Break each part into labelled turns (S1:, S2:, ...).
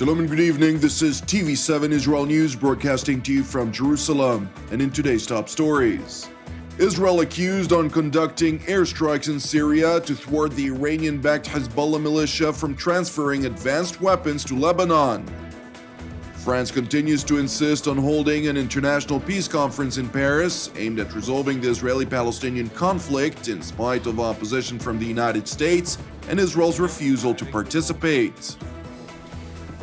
S1: Shalom and good evening. This is TV7 Israel News broadcasting to you from Jerusalem. And in today's top stories, Israel accused on conducting airstrikes in Syria to thwart the Iranian-backed Hezbollah militia from transferring advanced weapons to Lebanon. France continues to insist on holding an international peace conference in Paris aimed at resolving the Israeli-Palestinian conflict in spite of opposition from the United States and Israel's refusal to participate.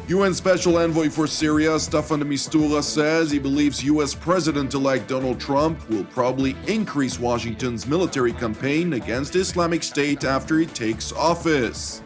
S1: UN Special Envoy for Syria Staffan de Mistura says he believes US President-elect Donald Trump will probably increase Washington's military campaign against Islamic State after he takes office.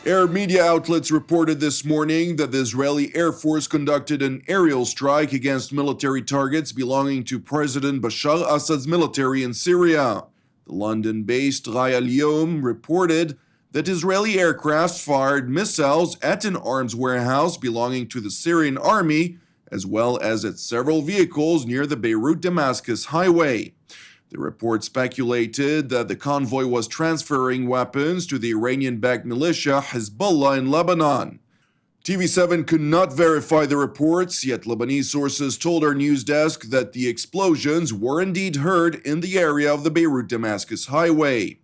S1: Arab media outlets reported this morning that the Israeli Air Force conducted an aerial strike against military targets belonging to President Bashar Assad's military in Syria. The London-based Rai al-Yom reported that Israeli aircraft fired missiles at an arms warehouse belonging to the Syrian army, as well as at several vehicles near the Beirut-Damascus highway. The report speculated that the convoy was transferring weapons to the Iranian-backed militia Hezbollah in Lebanon. TV7 could not verify the reports, yet Lebanese sources told our news desk that the explosions were indeed heard in the area of the Beirut-Damascus highway.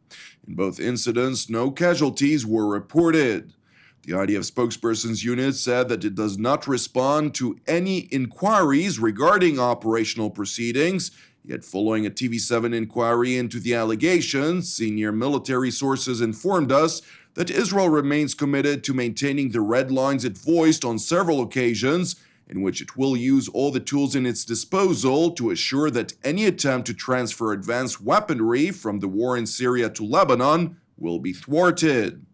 S1: In both incidents, no casualties were reported. The IDF spokesperson's unit said that it does not respond to any inquiries regarding operational proceedings, yet following a TV7 inquiry into the allegations, senior military sources informed us that Israel remains committed to maintaining the red lines it voiced on several occasions, in which it will use all the tools in its disposal to assure that any attempt to transfer advanced weaponry from the war in Syria to Lebanon will be thwarted.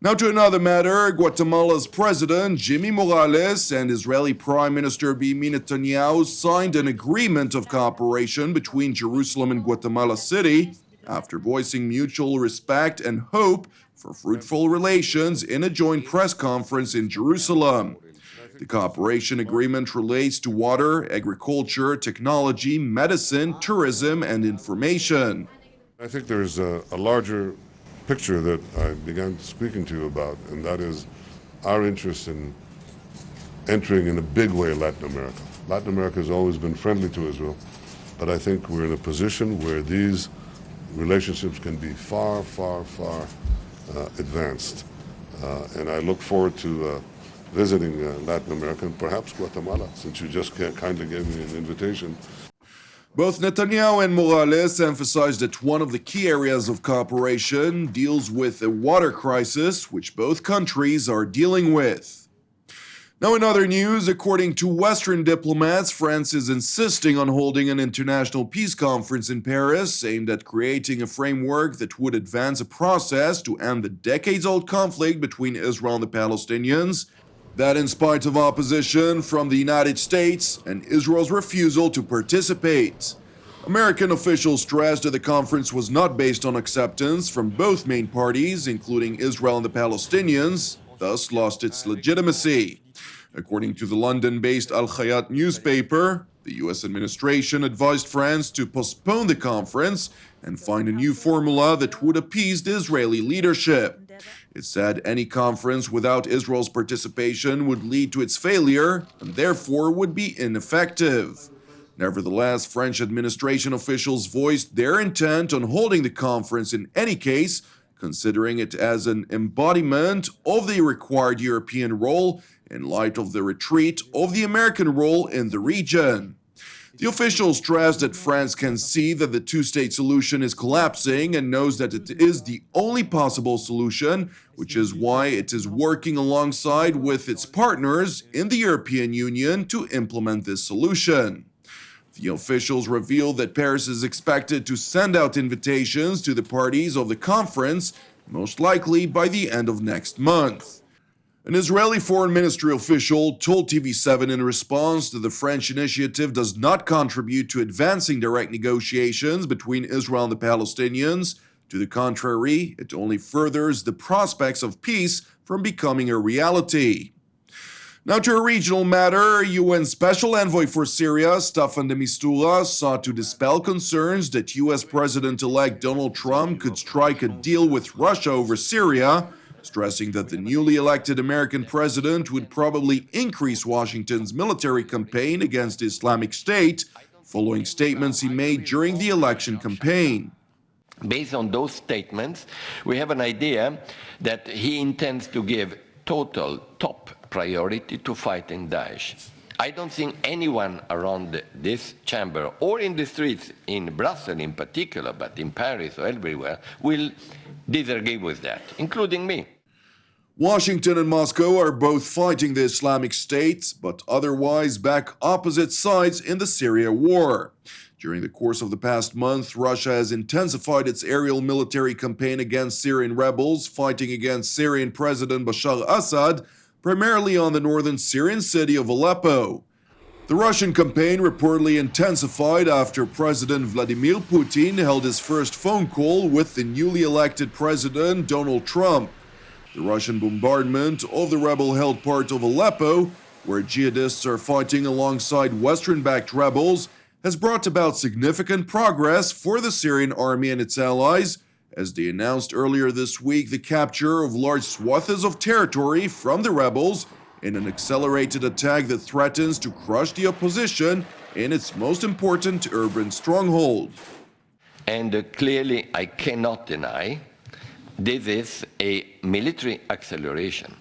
S1: Now to another matter, Guatemala's President Jimmy Morales and Israeli Prime Minister Benjamin Netanyahu signed an agreement of cooperation between Jerusalem and Guatemala City after voicing mutual respect and hope for fruitful relations in a joint press conference in Jerusalem. The cooperation agreement relates to water, agriculture, technology, medicine, tourism, and information.
S2: I think there's a larger picture that I began speaking to you about, and that is our interest in entering in a big way Latin America. Latin America has always been friendly to Israel, but I think we're in a position where these relationships can be far, far, far advanced. And I look forward to visiting Latin America and perhaps Guatemala, since you just kindly gave me an invitation.
S1: Both Netanyahu and Morales emphasized that one of the key areas of cooperation deals with a water crisis, which both countries are dealing with. Now in other news, according to Western diplomats, France is insisting on holding an international peace conference in Paris aimed at creating a framework that would advance a process to end the decades-old conflict between Israel and the Palestinians, that in spite of opposition from the United States and Israel's refusal to participate. American officials stressed that the conference was not based on acceptance from both main parties, including Israel and the Palestinians, thus lost its legitimacy. According to the London-based Al-Hayat newspaper, the US administration advised France to postpone the conference and find a new formula that would appease the Israeli leadership. It said any conference without Israel's participation would lead to its failure and therefore would be ineffective. Nevertheless, French administration officials voiced their intent on holding the conference in any case, considering it as an embodiment of the required European role in light of the retreat of the American role in the region. The officials stressed that France can see that the two-state solution is collapsing and knows that it is the only possible solution, which is why it is working alongside with its partners in the European Union to implement this solution. The officials revealed that Paris is expected to send out invitations to the parties of the conference, most likely by the end of next month. An Israeli foreign ministry official told TV7 in response that the French initiative does not contribute to advancing direct negotiations between Israel and the Palestinians. To the contrary, it only furthers the prospects of peace from becoming a reality. Now to a regional matter, UN Special Envoy for Syria Staffan de Mistura sought to dispel concerns that US President-elect Donald Trump could strike a deal with Russia over Syria, stressing that the newly elected American president would probably increase Washington's military campaign against the Islamic State, following statements he made during the election campaign.
S3: Based on those statements, we have an idea that he intends to give total top priority to fighting Daesh. I don't think anyone around this chamber or in the streets in Brussels in particular, but in Paris or everywhere, will disagree with that, including me.
S1: Washington and Moscow are both fighting the Islamic State, but otherwise back opposite sides in the Syria war. During the course of the past month, Russia has intensified its aerial military campaign against Syrian rebels fighting against Syrian President Bashar Assad, primarily on the northern Syrian city of Aleppo. The Russian campaign reportedly intensified after President Vladimir Putin held his first phone call with the newly elected President Donald Trump. The Russian bombardment of the rebel-held part of Aleppo, where jihadists are fighting alongside Western-backed rebels, has brought about significant progress for the Syrian army and its allies, as they announced earlier this week the capture of large swaths of territory from the rebels in an accelerated attack that threatens to crush the opposition in its most important urban stronghold.
S3: And clearly, I cannot deny this is a military acceleration.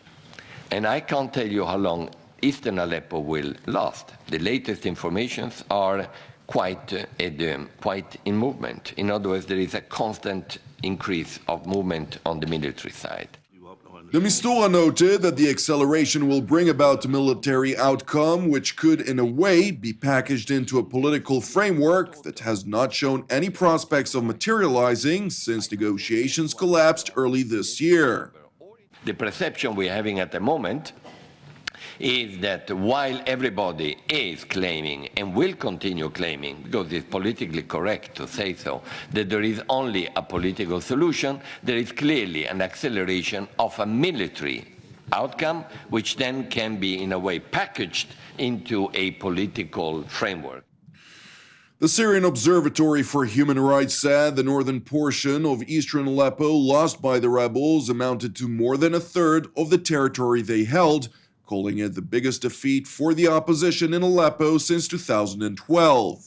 S3: And I can't tell you how long eastern Aleppo will last. The latest informations are quite in movement. In other words, there is a constant increase of movement on the military side.
S1: De Mistura noted that the acceleration will bring about a military outcome which could, in a way, be packaged into a political framework that has not shown any prospects of materializing since negotiations collapsed early this year.
S3: The perception we're having at the moment is that while everybody is claiming and will continue claiming, because it's politically correct to say so, that there is only a political solution, there is clearly an acceleration of a military outcome, which then can be in a way packaged into a political framework.
S1: The Syrian Observatory for Human Rights said the northern portion of eastern Aleppo lost by the rebels amounted to more than a third of the territory they held, calling it the biggest defeat for the opposition in Aleppo since 2012.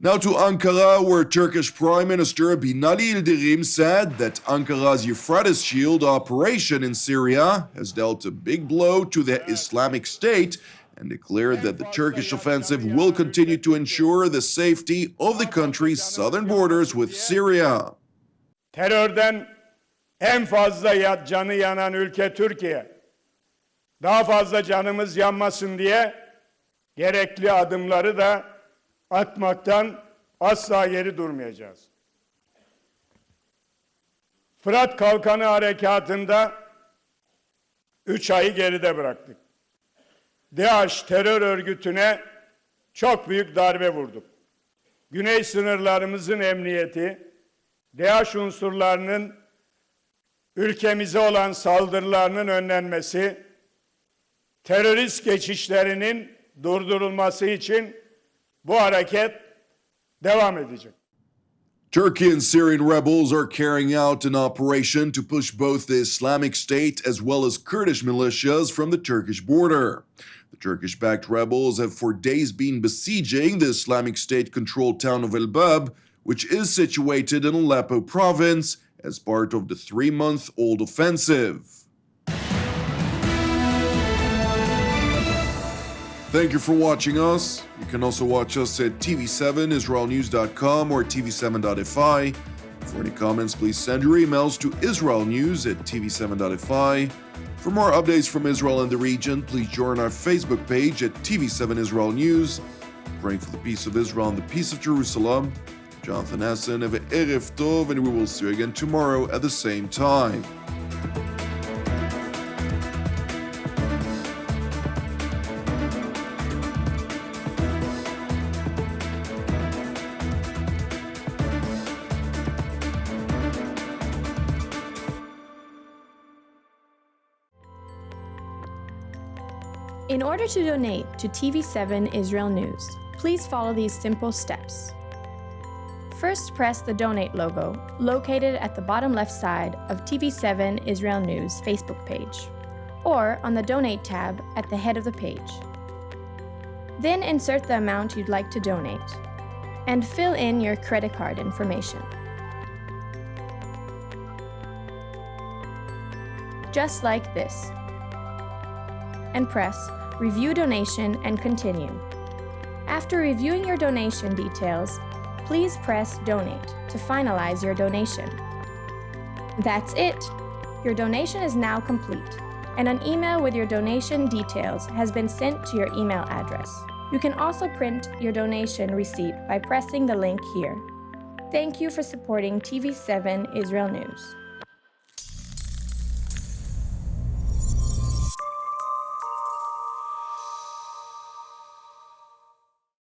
S1: Now to Ankara, where Turkish Prime Minister Binali Yildirim said that Ankara's Euphrates Shield operation in Syria has dealt a big blow to the Islamic State and declared that the Turkish offensive will continue to ensure the safety of the country's southern borders with Syria.
S4: Terörden en fazla canı yanan ülke Türkiye. Daha fazla canımız yanmasın diye gerekli adımları da atmaktan asla geri durmayacağız. Fırat Kalkanı Harekatı'nda 3 ayı geride bıraktık. DAEŞ terör örgütüne çok büyük darbe vurduk. Güney sınırlarımızın emniyeti, DAEŞ unsurlarının ülkemize olan saldırılarının önlenmesi, terörist geçişlerinin durdurulması için bu hareket devam edecek.
S1: Turkey and Syrian rebels are carrying out an operation to push both the Islamic State as well as Kurdish militias from the Turkish border. The Turkish-backed rebels have for days been besieging the Islamic State-controlled town of El-Bab, which is situated in Aleppo province, as part of the 3-month-old offensive. Thank you for watching us. You can also watch us at TV7israelnews.com or TV7.fi. For any comments, please send your emails to israelnews@tv7.fi. For more updates from Israel and the region, please join our Facebook page at TV7 Israel News. Praying for the peace of Israel and the peace of Jerusalem. Jonathan Essen, have an Erev Tov, and we will see you again tomorrow at the same time.
S5: In order to donate to TV7 Israel News, please follow these simple steps. First, press the Donate logo, located at the bottom left side of TV7 Israel News Facebook page, or on the Donate tab at the head of the page. Then insert the amount you'd like to donate, and fill in your credit card information. Just like this. And press Review Donation and continue. After reviewing your donation details, please press Donate to finalize your donation. That's it! Your donation is now complete, and an email with your donation details has been sent to your email address. You can also print your donation receipt by pressing the link here. Thank you for supporting TV7 Israel News.